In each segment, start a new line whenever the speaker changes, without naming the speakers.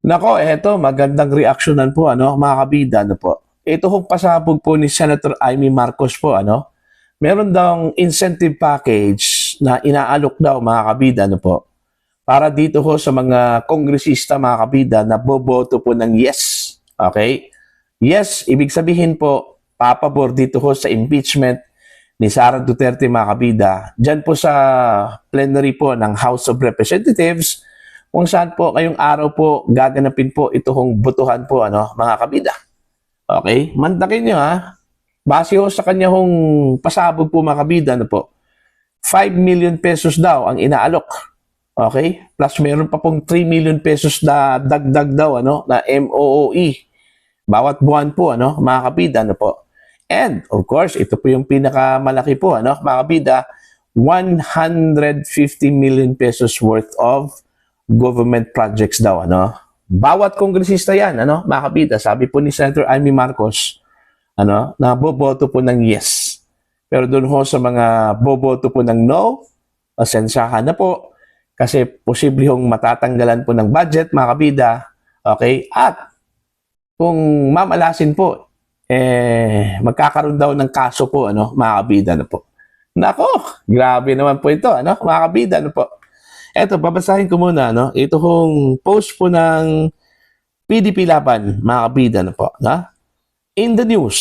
Nako, eto, magandang reaksyonan po, mga kabida, po. Ito hong pasabog po ni Senator Amy Marcos po, meron daw incentive package na inaalok daw, mga kabida, po. Para dito ho sa mga kongresista, mga kabida, na boboto po ng yes. Okay? Yes, ibig sabihin po, papabor dito ho sa impeachment ni Sara Duterte, mga kabida. Diyan po sa plenary po ng House of Representatives, kung saan po ngayong araw po gaganapin po itong botohan po, mga kabida. Okay? Mantakin nyo, ha? Base ho sa kanya hong pasabog po, mga kabida, 5 million pesos daw ang inaalok. Okay? Plus meron pa pong 3 million pesos na dagdag daw, na MOOE. Bawat buwan po, mga kabida, po. And, of course, ito po yung pinakamalaki po, mga kabida, 150 million pesos worth of government projects daw, Bawat kongresista yan, mga kabida. Sabi po ni Senator Amy Marcos, na boboto po ng yes. Pero doon ho sa mga boboto po ng no, pasensyahan na po. Kasi posible hong matatanggalan po ng budget, mga kabida. Okay? At kung mamalasin po, magkakaroon daw ng kaso po, mga kabida, po. Nako, grabe naman po ito, mga kabida, po. Eto, babasahin ko muna, ito hong post po ng PDP Laban, mga kabida, po. In the news,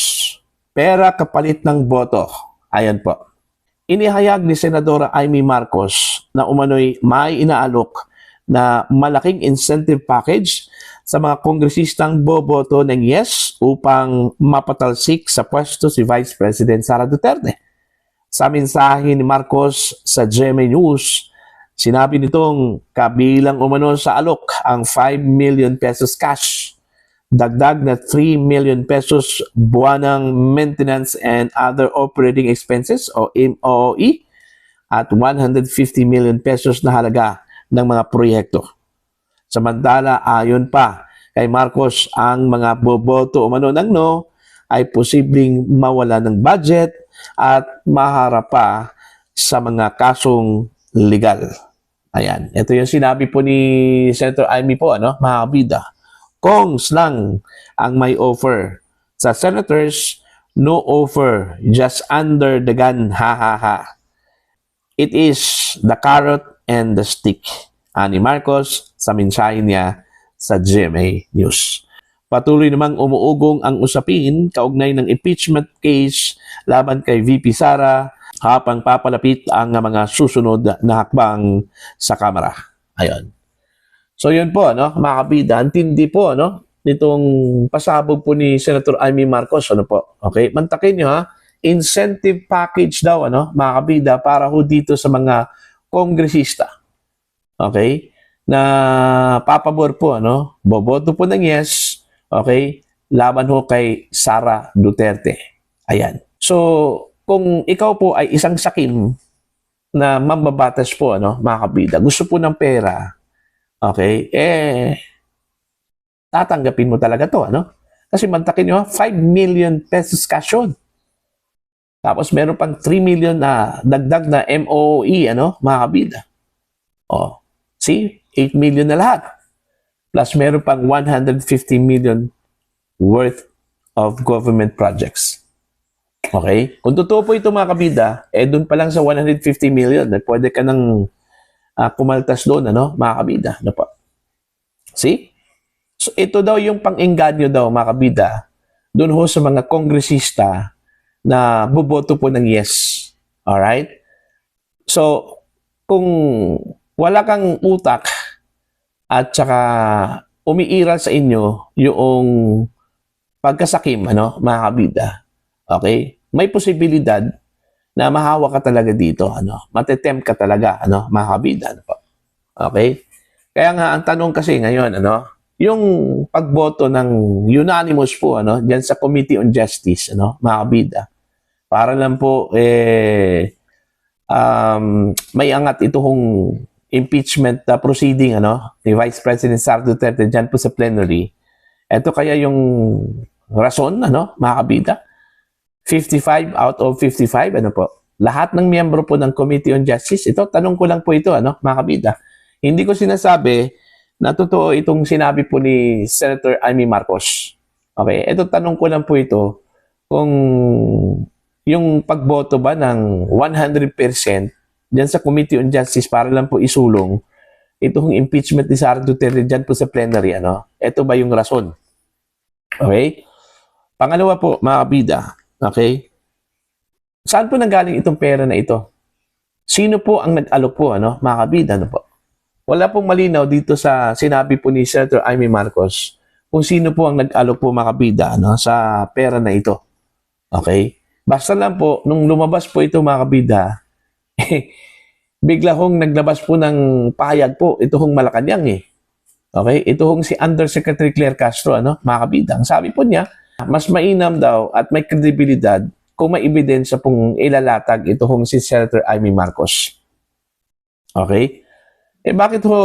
pera kapalit ng boto. Ayan po. Inihayag ni Senadora Amy Marcos na umano'y may inaalok na malaking incentive package sa mga kongresistang boboto ng yes upang mapatalsik sa pwesto si Vice President Sara Duterte. Sa mensahe ni Marcos sa GMA News, sinabi nitong kabilang umano sa alok ang 5 million pesos cash, dagdag na 3 million pesos buwanang maintenance and other operating expenses o MOE at 150 million pesos na halaga ng mga proyekto. Samantala, ayon pa kay Marcos, ang mga boboto umano ng no ay posibleng mawala ng budget at maharap pa sa mga kasong legal. Ayan. Ito yung sinabi po ni Senator Amy po, mga kabida. Kongs lang ang may offer. Sa senators, no offer. Just under the gun. Ha ha ha. It is the carrot and the stick. Ani Marcos sa mensahe niya sa GMA News. Patuloy namang umuugong ang usapin kaugnay ng impeachment case laban kay VP Sara habang papalapit ang mga susunod na hakbang sa Kamara. Ayon. So yun po, mga kabida, antindi po, nitong pasabog po ni Senator Amy Marcos, po. Okay? Mantakin nyo, ha? Incentive package daw, mga kabida, para ho dito sa mga kongresista. Okay? Na papabor po, boboto po ng yes, okay? Laban ho kay Sara Duterte. Ayan. So, kung ikaw po ay isang sakim na mambabatas po, mga kabida, gusto po ng pera, okay, tatanggapin mo talaga to, Kasi mantakin nyo, 5 million pesos cash yun. Tapos meron pang 3 million na dagdag na MOE, mga kabida. Oh, see? 8 million na lahat. Plus meron pang 150 million worth of government projects. Okay? Kung totoo po ito, mga kabida, doon pa lang sa 150 million, pwede ka nang kumaltas doon, mga kabida. Po. See? So, ito daw yung pang-engganyo daw, mga kabida, doon ho sa mga kongresista na boboto po ng yes. Alright? So, kung wala kang utak at saka umiiral sa inyo yung pagkasakim, mga kabida, okay? May posibilidad na mahawa ka talaga dito, matetempt ka talaga, mga kabida, po. Okay? Kaya nga, ang tanong kasi ngayon, yung pagboto ng unanimous po, dyan sa Committee on Justice, mga kabida, para lang po, may angat itong impeachment proceeding, ni Vice President Sara Duterte dyan po sa plenary. Ito kaya yung rason, mga kabida? 55 out of 55, po? Lahat ng miyembro po ng Committee on Justice, ito, tanong ko lang po ito, mga kabida. Hindi ko sinasabi na totoo itong sinabi po ni Senator Amy Marcos. Okay, ito tanong ko lang po ito kung yung pagboto ba ng 100% dyan sa Committee on Justice para lang po isulong itong impeachment ni Sara Duterte dyan po sa plenary, ito ba yung rason? Okay? Pangalawa po, mga kabida, okay? Saan po nanggaling itong pera na ito? Sino po ang nag-alok po, mga kabida, po? Wala pong malinaw dito sa sinabi po ni Senator Amy Marcos kung sino po ang nag-alok po, mga kabida, sa pera na ito. Okay? Basta lang po, nung lumabas po ito, mga kabida, bigla hong naglabas po ng pahayag po, ito hong Malacanang eh. Okay? Ito hong si Undersecretary Claire Castro, mga kabida. Ang sabi po niya, mas mainam daw at may kredibilidad kung may ebidensya pong ilalatag ito hong si Senator Amy Marcos. Okay? Bakit ho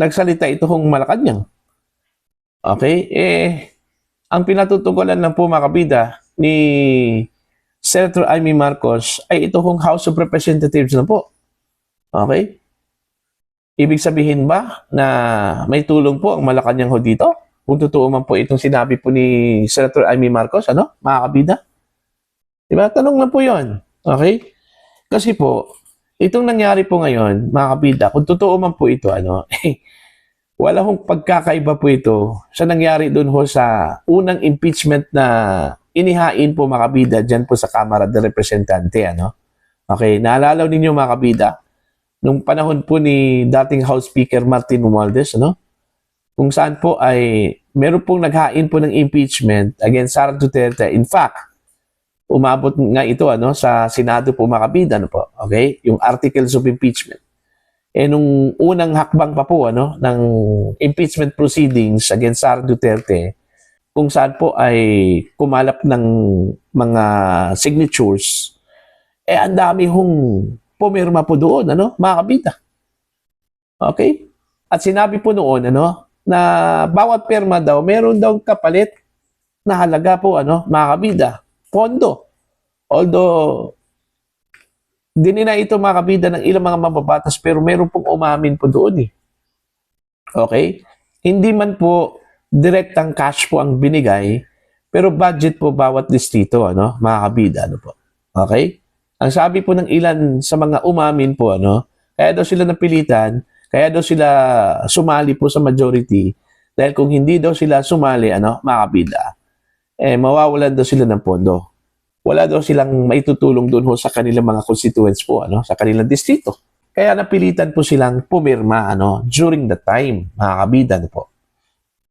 nagsalita ito hong Malacanang? Okay? Ang pinatutugulan lang po, mga kabida, ni Senator Amy Marcos ay ito hong House of Representatives na po. Okay? Ibig sabihin ba na may tulong po ang Malacanang ho dito? Kung totoo man po itong sinabi po ni Senator Amy Marcos, mga kabida? Diba? Tanong lang po yun. Okay? Kasi po, itong nangyari po ngayon, mga kabida, kung totoo man po ito, wala hong pagkakaiba po ito sa nangyari doon ho sa unang impeachment na inihain po, mga kabida, dyan po sa Kamara de Representante, Okay, naalala ninyo, mga kabida, nung panahon po ni dating House Speaker Martin Romualdez, kung saan po ay meron pong naghain po ng impeachment against Sara Duterte. In fact, umabot nga ito sa Senado po, mga kabida, po, okay, yung articles of impeachment. Nung unang hakbang pa po ng impeachment proceedings against Sara Duterte, kung saan po ay kumalap ng mga signatures, ang dami hong pumirma po doon, mga kabida. Okay? At sinabi po noon, na bawat pirma daw, meron daw kapalit na halaga po, mga kabida, pondo. Although, dinina ito, mga kabida, ng ilang mga mababatas, pero meron pong umamin po doon eh. Okay? Hindi man po direktang cash po ang binigay, pero budget po bawat distrito, mga kabida, po. Okay? Ang sabi po ng ilan sa mga umamin po, kaya daw sila napilitan, kaya daw sila sumali po sa majority, dahil kung hindi daw sila sumali, mga kabida, mawawalan daw sila ng pondo. Wala daw silang maitutulong doon ho sa kanilang mga constituents po, sa kanilang distrito. Kaya napilitan po silang pumirma, during the time, mga kabida, po.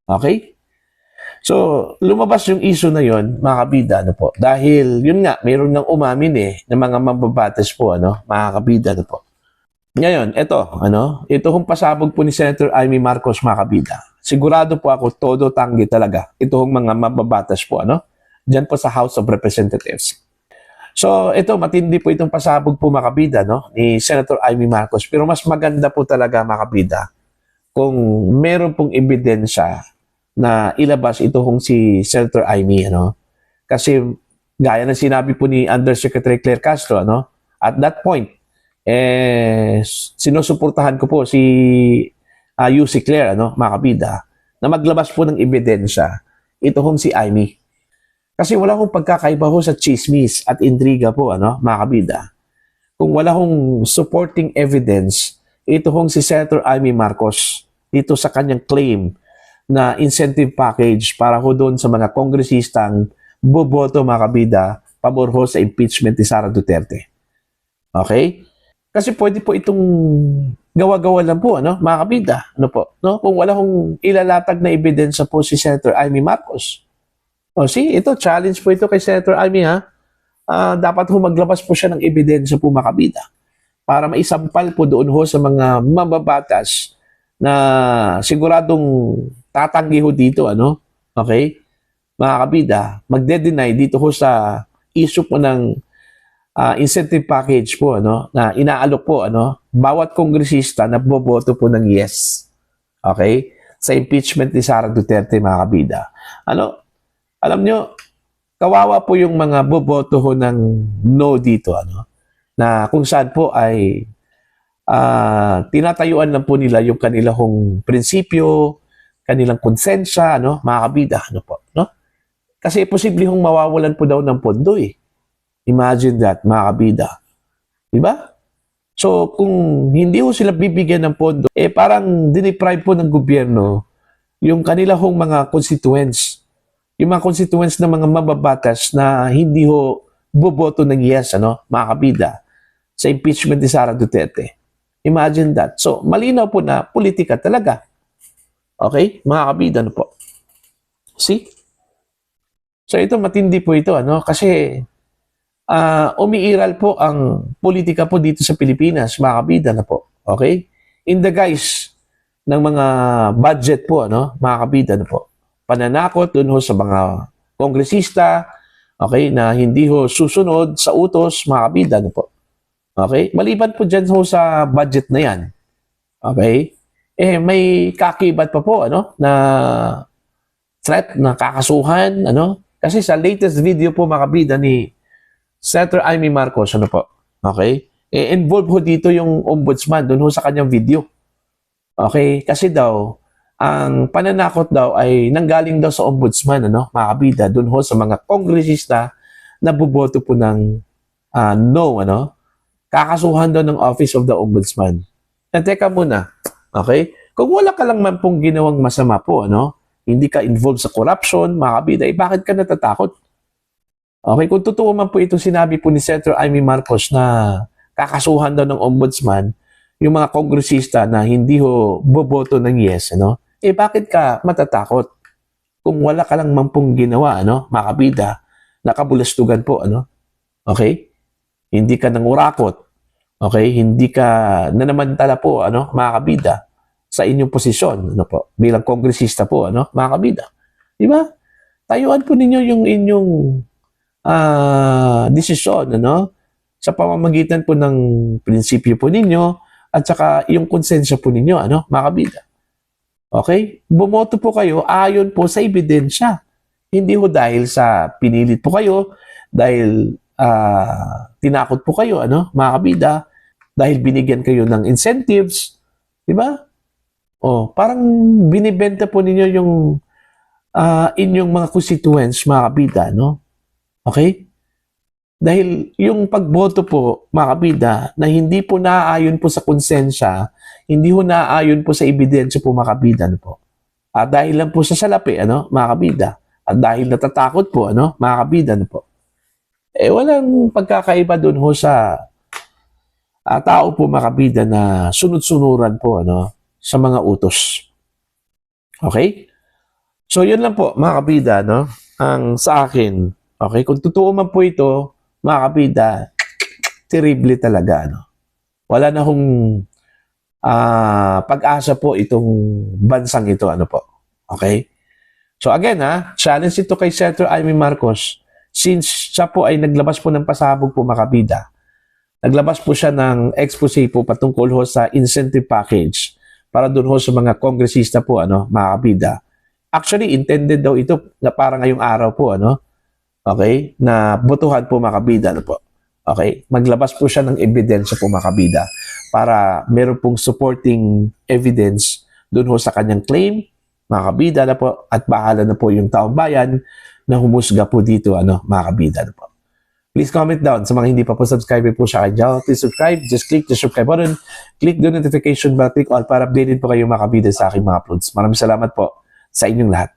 Okay? So, lumabas yung issue na yon, mga kabida, po. Dahil, yun nga, mayroon ng umamin ng mga mababatas po, mga kabida, po. Ngayon, ito hong pasabog po ni Senator Amy Marcos, mga kabida. Sigurado po ako, todo tanggi talaga. Ito hong mga mababatas po, Diyan po sa House of Representatives. So, ito, matindi po itong pasabog po, mga kabida, ni Senator Amy Marcos. Pero mas maganda po talaga, mga kabida, kung meron pong ebidensya na ilabas ito hong si Senator Amy, Kasi, gaya ng sinabi po ni Undersecretary Claire Castro, at that point, sinusuportahan ko po si UC Claire, mga kabida, na maglabas po ng ebidensya ito hong si Amy. Kasi wala hong pagkakaiba ho sa chismis at intriga po, mga kabida. Kung wala hong supporting evidence, ito hong si Senator Amy Marcos dito sa kanyang claim na incentive package para ho doon sa mga kongresistang boboto, mga kabida, pabor ho sa impeachment ni Sara Duterte. Okay? Kasi pwede po itong gawa-gawa lang po, mga kabida. Kung wala hong ilalatag na ebidensya po si Senator Amy Marcos. Ito, challenge po ito kay Senator Amy, dapat ho maglabas po siya ng ebidensya po, mga kabida, para maisampal po doon ho sa mga mababatas na siguradong tatanggi ho dito, okay? Mga kabida, magde-deny dito ho sa issue po ng incentive package po, na inaalok po, bawat kongresista na boboto po ng yes, okay? Sa impeachment ni Sara Duterte, mga kabida. Alam nyo, kawawa po yung mga boboto ho ng no dito, na kung saan po ay tinatayuan lang po nila yung kanilang prinsipyo, kanilang konsensya, ano, mga kabida, ano po, no? Kasi posible hong mawawalan po daw ng pondo eh. Imagine that, mga kabida. Diba? So, kung hindi ho sila bibigyan ng pondo, parang diniprive po ng gobyerno yung kanilang mga constituents. Yung mga constituents ng mga mababatas na hindi ho boboto ng yes, ano, mga kabida, sa impeachment ni Sara Duterte. Imagine that. So, malinaw po na politika talaga. Okay? Mga kabida, ano po. See? So, ito, matindi po ito, ano, kasi umiiral po ang politika po dito sa Pilipinas, mga kabida na po. Okay? In the guise ng mga budget po, ano, mga kabida na po. Pananakot dun ho sa mga kongresista, okay, na hindi ho susunod sa utos, mga kabida na po. Okay? Maliban po dyan ho sa budget na yan. Okay? May kakibat pa po, ano, na threat, na kakasuhan, ano. Kasi sa latest video po, mga kabida, ni Senator Amy Marcos, ano po? Okay? Involved ho dito yung ombudsman doon ho sa kanyang video. Okay? Kasi daw, ang pananakot daw ay nanggaling daw sa ombudsman, ano? Mga kabida, doon ho sa mga kongresista na buboto po ng no, ano? Kakasuhan daw ng Office of the Ombudsman. Teka muna, okay? Kung wala ka lang man pong ginawang masama po, ano? Hindi ka involved sa corruption, mga kabida, bakit ka natatakot? Okay, kung totoo man po itong sinabi po ni Senator Amy Marcos na kakasuhan daw ng ombudsman yung mga kongresista na hindi ho boboto ng yes, ano? Bakit ka matatakot? Kung wala ka lang man pong ginawa, ano, mga kabida, nakabulastugan po, ano? Okay? Hindi ka nangurakot. Okay? Hindi ka nanamantala po, ano, mga kabida, sa inyong posisyon, ano po, bilang kongresista po, ano, mga kabida. Di ba? Tayuan po ninyo yung inyong desisyon, ano, sa pamamagitan po ng prinsipyo po ninyo at saka yung konsensya po ninyo, ano, mga kabida. Okay? Bumoto po kayo ayon po sa ebidensya. Hindi ho dahil sa pinilit po kayo, dahil tinakot po kayo, ano, mga kabida, dahil binigyan kayo ng incentives, di ba? Parang binibenta po ninyo yung inyong mga constituents, mga kabida, no? Okay? Dahil yung pagboto po, mga kabida, na hindi po naaayon po sa konsensya, hindi po naaayon po sa ebidensya po, mga kabida, ano po. At dahil lang po sa salapi, ano, mga kabida, at dahil natatakot po, ano, mga kabida, ano po. Walang pagkakaiba doon ho sa tao po, mga kabida, na sunod-sunuran po, ano, sa mga utos. Okay? So, yun lang po, mga kabida, no? Ang sa akin, okay? Kung totoo man po ito, mga kabida, terrible talaga, no? Wala na hong pag-asa po itong bansang ito, ano po? Okay? So, again, challenge ito kay Senator Amy Marcos. Since siya po ay naglabas po ng pasabog po, mga kabida, naglabas po siya ng expose po patungkol ho sa incentive package para doon ho sa mga kongresista po, ano, mga kabida. Actually, intended daw ito na para ngayong araw po, ano, okay, na botohan po, mga kabida, ano po. Okay, maglabas po siya ng ebidensya po, mga kabida, para meron pong supporting evidence doon ho sa kanyang claim, mga kabida, na po, at bahala na po yung taong bayan na humusga po dito, ano, mga kabida, ano po. Please comment down sa mga hindi pa po subscribe po sa akin. Please subscribe. Just click the subscribe button. Click the notification bell. Click all para updated po kayo, mga kabida, sa aking mga uploads. Maraming salamat po sa inyong lahat.